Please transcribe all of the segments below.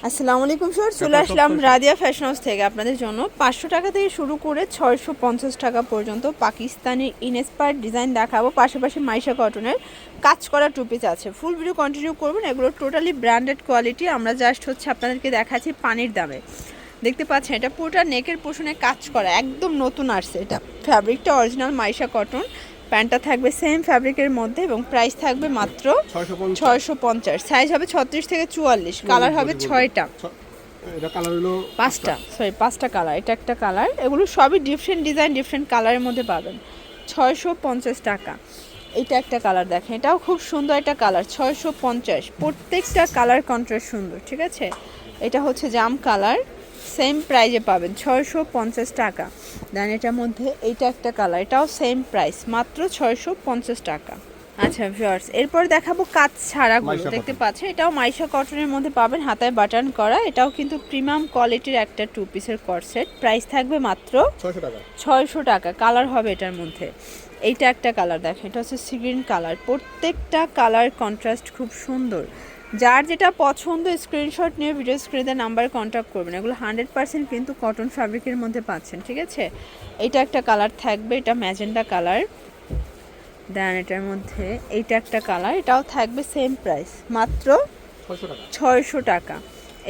আসসালামু আলাইকুম স্যার, চলে আসলাম রাদিয়া ফ্যাশন হাউস থেকে আপনাদের জন্য 500 টাকা থেকে শুরু করে 650 টাকা পর্যন্ত পাকিস্তানি ইনস্পায়ার্ড ডিজাইন দেখাবো। পাশাপাশি মাইশা কটনের কাজ করা টু পিস আছে। ফুল ভিডিও কন্টিনিউ করবেন। এগুলো টোটালি ব্র্যান্ডেড কোয়ালিটি। আমরা জাস্ট হচ্ছে আপনাদেরকে দেখাচ্ছি পানির দামে। দেখতে পাচ্ছেন এটা পুরোটা নেকের পোর্শনে কাজ করা, একদম নতুন আসছে। এটা ফ্যাব্রিকটা অরিজিনাল মাইশা কটন, প্যান্টটা থাকবে সেম ফ্যাব্রিকের মধ্যে এবং প্রাইস থাকবে মাত্র 650। সাইজ হবে 36 থেকে 44, কালার হবে 6টা, এটা কালার হলো 5টা কালার। এটা একটা কালার, এগুলো সবই ডিফারেন্ট ডিজাইন ডিফারেন্ট কালারের মধ্যে পাবেন। 650 টাকা। এটা একটা কালার দেখেন, এটাও খুব সুন্দর একটা কালার, 650। প্রত্যেকটা কালার কন্ট্রাস্ট সুন্দর, ঠিক আছে। এটা হচ্ছে জাম কালার, সেম প্রাইজে পাবেন 650 টাকা। দেন এটার মধ্যে এইটা একটা কালার, এটাও সেম প্রাইস, মাত্র 650 টাকা। আচ্ছা ভিউয়ার্স, এরপর দেখাবো কাজ ছাড়াগুলো। দেখতে পাচ্ছেন এটাও মাইশা কটনের মধ্যে পাবেন, হাতায় বাটন করা। এটাও কিন্তু প্রিমিয়াম কোয়ালিটির একটা টু পিসের কর্সেট। প্রাইস থাকবে মাত্র 600 টাকা। কালার হবে এটার মধ্যে। এইটা একটা কালার দেখেন, এটা হচ্ছে সি গ্রিন কালার। প্রত্যেকটা কালার কন্ট্রাস্ট খুব সুন্দর। যার যেটা পছন্দ স্ক্রিনশট নিয়ে ভিডিও স্ক্রিনে নাম্বার কন্ট্যাক্ট করবেন। এগুলো 100% কিন্তু কটন ফ্যাব্রিকের মধ্যে পাচ্ছেন, ঠিক আছে। এটা একটা কালার থাকবে, এটা ম্যাজেন্ডা কালার। দেন এটার মধ্যে এইটা একটা কালার, এটাও থাকবে সেম প্রাইস, মাত্র 600 টাকা।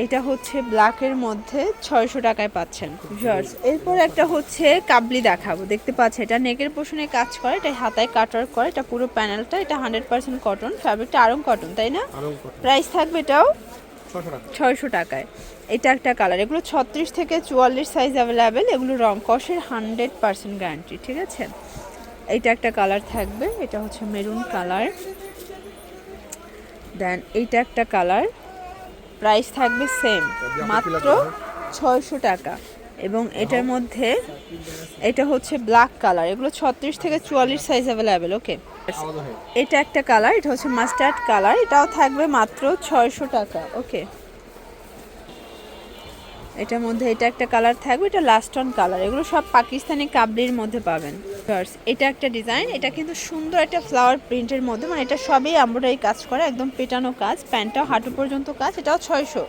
এটা হচ্ছে ব্ল্যাকের মধ্যে 600 টাকায় পাচ্ছেন ভিউয়ার্স। এরপর একটা হচ্ছে কাবলি দেখাবো। দেখতে পাচ্ছেন এটা নেকের পোর্শনে কাজ করে, এটা হাতায় কাটার করে, এটা পুরো প্যানেলটা। এটা 100% কটন, ফ্যাব্রিকটা আরং কটন, তাই না? প্রাইস থাকবে এটাও 600 টাকায়। এটা একটা কালার, এগুলো 36 থেকে 44 সাইজ অ্যাভেলেবেল। এগুলো রং কষের 100% গ্যারান্টি, ঠিক আছে। এইটা একটা কালার থাকবে, এটা হচ্ছে মেরুন কালার। দেন এইটা একটা কালার, প্রাইস থাকবে সেম, মাত্র 600 টাকা। এবং এটার মধ্যে এটা হচ্ছে ব্ল্যাক কালার, এগুলো 36 থেকে 44 সাইজ অ্যাভেলেবেল। ওকে, এটা একটা কালার, এটা হচ্ছে মাস্টার্ড কালার, এটাও থাকবে মাত্র 600 টাকা। ওকে, এটার মধ্যে এটা একটা কালার থাকবে, এটা লাস্ট অন কালার। এগুলো সব পাকিস্তানি কাবলির মধ্যে পাবেন। এটা একটা ডিজাইন, এটা কিন্তু সুন্দর একটা ফ্লাওয়ার প্রিন্টের মধ্যে, মানে এটা সবই এমব্রয়ডারি কাজ করা, একদম পেটানো কাজ। প্যান্টটাও হাঁটু পর্যন্ত কাজ, এটাও 600।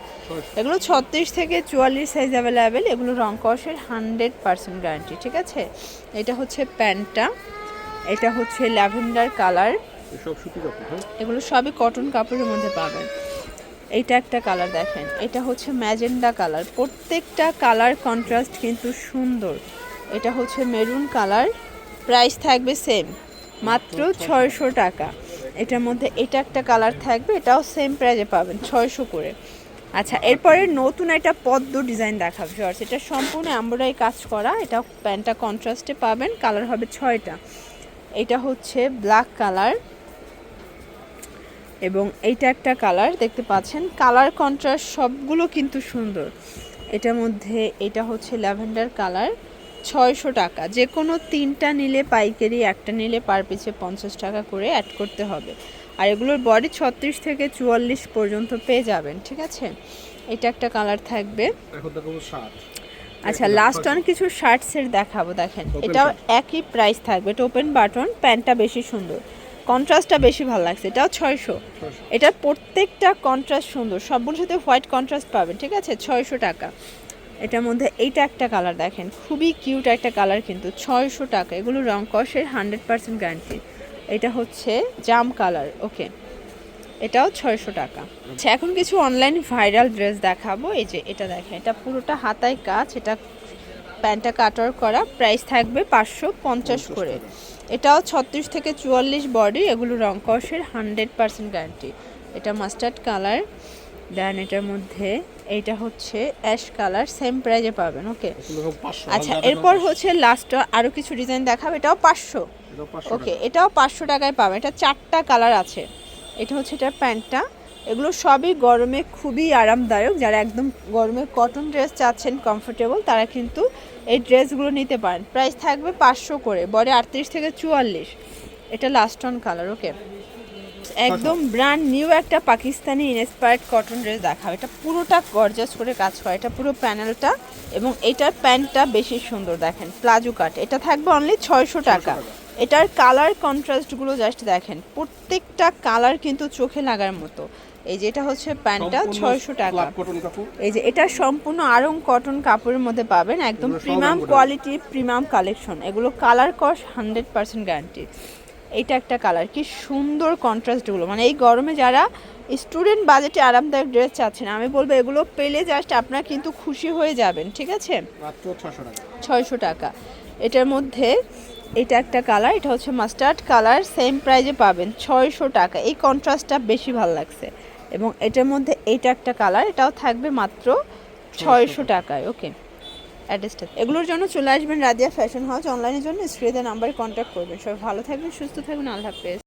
এগুলো 36 থেকে 44 সাইজ অ্যাভেলেবেল। এগুলো রং কষের 100% গ্যারান্টি, ঠিক আছে। এটা হচ্ছে প্যান্টটা, এটা হচ্ছে ল্যাভেন্ডার কালার। এগুলো সবই কটন কাপড়ের মধ্যে পাবেন। এইটা একটা কালার দেখেন, এটা হচ্ছে ম্যাজেন্ডা কালার। প্রত্যেকটা কালার কন্ট্রাস্ট কিন্তু সুন্দর। এটা হচ্ছে মেরুন কালার, প্রাইস থাকবে সেম, মাত্র 600 টাকা। এটার মধ্যে এটা একটা কালার থাকবে, এটাও সেম প্রাইজে পাবেন, 600 করে। আচ্ছা, এরপরে নতুন একটা পদ্ম ডিজাইন দেখাবো ভিউয়ার্স। এটা সম্পূর্ণ এমব্রয়ডারি কাজ করা, এটা প্যান্টটা কন্ট্রাস্টে পাবেন, কালার হবে 6টা। এটা হচ্ছে ব্ল্যাক কালার এবং এইটা একটা কালার। দেখতে পাচ্ছেন কালার কন্ট্রাস্ট সবগুলো কিন্তু সুন্দর। এটার মধ্যে এটা হচ্ছে ল্যাভেন্ডার কালার, 600 টাকা। যে কোনো 3টা নিলে পাইকারি, একটা নিলে পার পিছে 50 টাকা করে অ্যাড করতে হবে। আর এগুলোর বডি 36 থেকে 44 পর্যন্ত পেয়ে যাবেন, ঠিক আছে। এটা একটা কালার থাকবে। আচ্ছা, লাস্ট অন কিছু শার্টসের দেখাবো। দেখেন এটাও একই প্রাইস থাকবে, এটা ওপেন বাটন, প্যান্টটা বেশি সুন্দর, কন্ট্রাস্টটা বেশি ভালো লাগছে। এটাও 600। এটার প্রত্যেকটা কন্ট্রাস্ট সুন্দর, সবগুলোর সাথে হোয়াইট কন্ট্রাস্ট পাবেন, ঠিক আছে। 600 টাকা। এটার মধ্যে এইটা একটা কালার দেখেন, খুবই কিউট একটা কালার, কিন্তু 600 টাকা। এগুলো রং কষের 100% গ্যারান্টি। এটা হচ্ছে জাম কালার। ওকে, এটাও 600 টাকা। আচ্ছা, এখন কিছু অনলাইন ভাইরাল ড্রেস দেখাবো। এই যে এটা দেখেন, এটা পুরোটা হাতায় কাজ, এটা প্যান্টটা কাটার করা। প্রাইস থাকবে 550 করে। এটাও 36 থেকে 44 বডি। এগুলো রং কষের 100% গ্যারান্টি। এটা মাস্টার্ড কালার। দেন এটার মধ্যে এইটা হচ্ছে অ্যাশ কালার, সেম প্রাইজে পাবেন। ওকে, আচ্ছা, এরপর হচ্ছে লাস্ট আরও কিছু ডিজাইন দেখাবো। এটাও 500। ওকে, এটাও 500 টাকায় পাবেন। এটা 4টা কালার আছে। এটা হচ্ছে এটার প্যান্টটা। এগুলো সবই গরমে খুবই আরামদায়ক। যারা একদম গরমে কটন ড্রেস চাচ্ছেন কমফোর্টেবল, তারা কিন্তু এই ড্রেসগুলো নিতে পারেন। প্রাইস থাকবে 500 করে, বডি 38 থেকে 44। এটা লাস্ট অন কালার। ওকে, একদম ব্র্যান্ড নিউ একটা পাকিস্তানি ইনস্পায়ার্ড কটন ড্রেস দেখাবে। এটা পুরোটা গর্জাস করে কাজ করা, এটা পুরো প্যানেলটা। এবং এটার প্যান্টটা বেশি সুন্দর দেখেন, প্লাজো কাট। এটা থাকবে অনলি 600 টাকা। এটার কালার কন্ট্রাস্টগুলো জাস্ট দেখেন, প্রত্যেকটা কালার কিন্তু চোখে লাগার মতো। এই যে এটা হচ্ছে প্যান্টটা, 600 টাকা। কটন কাপড়, এই যে এটা সম্পূর্ণ আরং কটন কাপড়ের মধ্যে পাবেন, একদম প্রিমিয়াম কোয়ালিটি, প্রিমিয়াম কালেকশন। এগুলো কালার কস 100% গ্যারান্টি। এইটা একটা কালার, কি সুন্দর কন্ট্রাস্টগুলো, মানে এই গরমে যারা স্টুডেন্ট বাজেটে আরামদায়ক ড্রেস চাচ্ছেন, আমি বলবো এগুলো পেলে জাস্ট আপনারা কিন্তু খুশি হয়ে যাবেন, ঠিক আছে। মাত্র 600 টাকা। 600 টাকা। এটার মধ্যে এটা একটা কালার, এটা হচ্ছে মাস্টার্ড কালার, সেম প্রাইজে পাবেন 600 টাকা। এই কন্ট্রাস্টটা বেশি ভালো লাগছে। এবং এটার মধ্যে এইটা একটা কালার, এটাও থাকবে মাত্র 600 টাকায়। ওকে, অ্যাড্রেসটা এগুলোর জন্য চলে আসবেন রাদিয়া ফ্যাশন হাউস। অনলাইনের জন্য স্ক্রিনে নাম্বারে কন্ট্যাক্ট করবেন। সবাই ভালো থাকবেন, সুস্থ থাকবেন, আল্লাহ হাফেজ।